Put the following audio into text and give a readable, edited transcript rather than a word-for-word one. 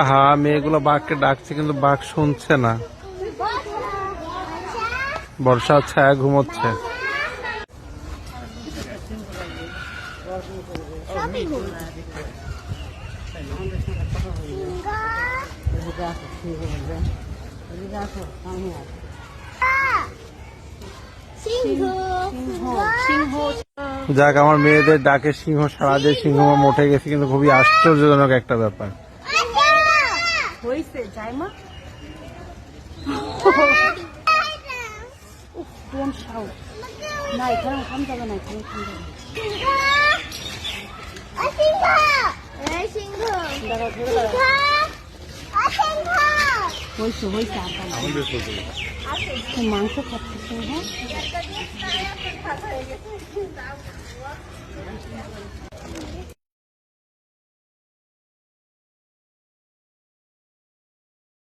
আহা, মেয়েগুলো বাঘকে ডাকছে কিন্তু বাঘ শুনছে না। বর্ষা ছায়া ঘুমোচ্ছে। যাক, আমার মেয়েদের ডাকে সিংহ সারা দিয়ে সিংহ মঠে গেছে, কিন্তু খুবই আশ্চর্যজনক একটা ব্যাপার। মাংস খাচ্ছে।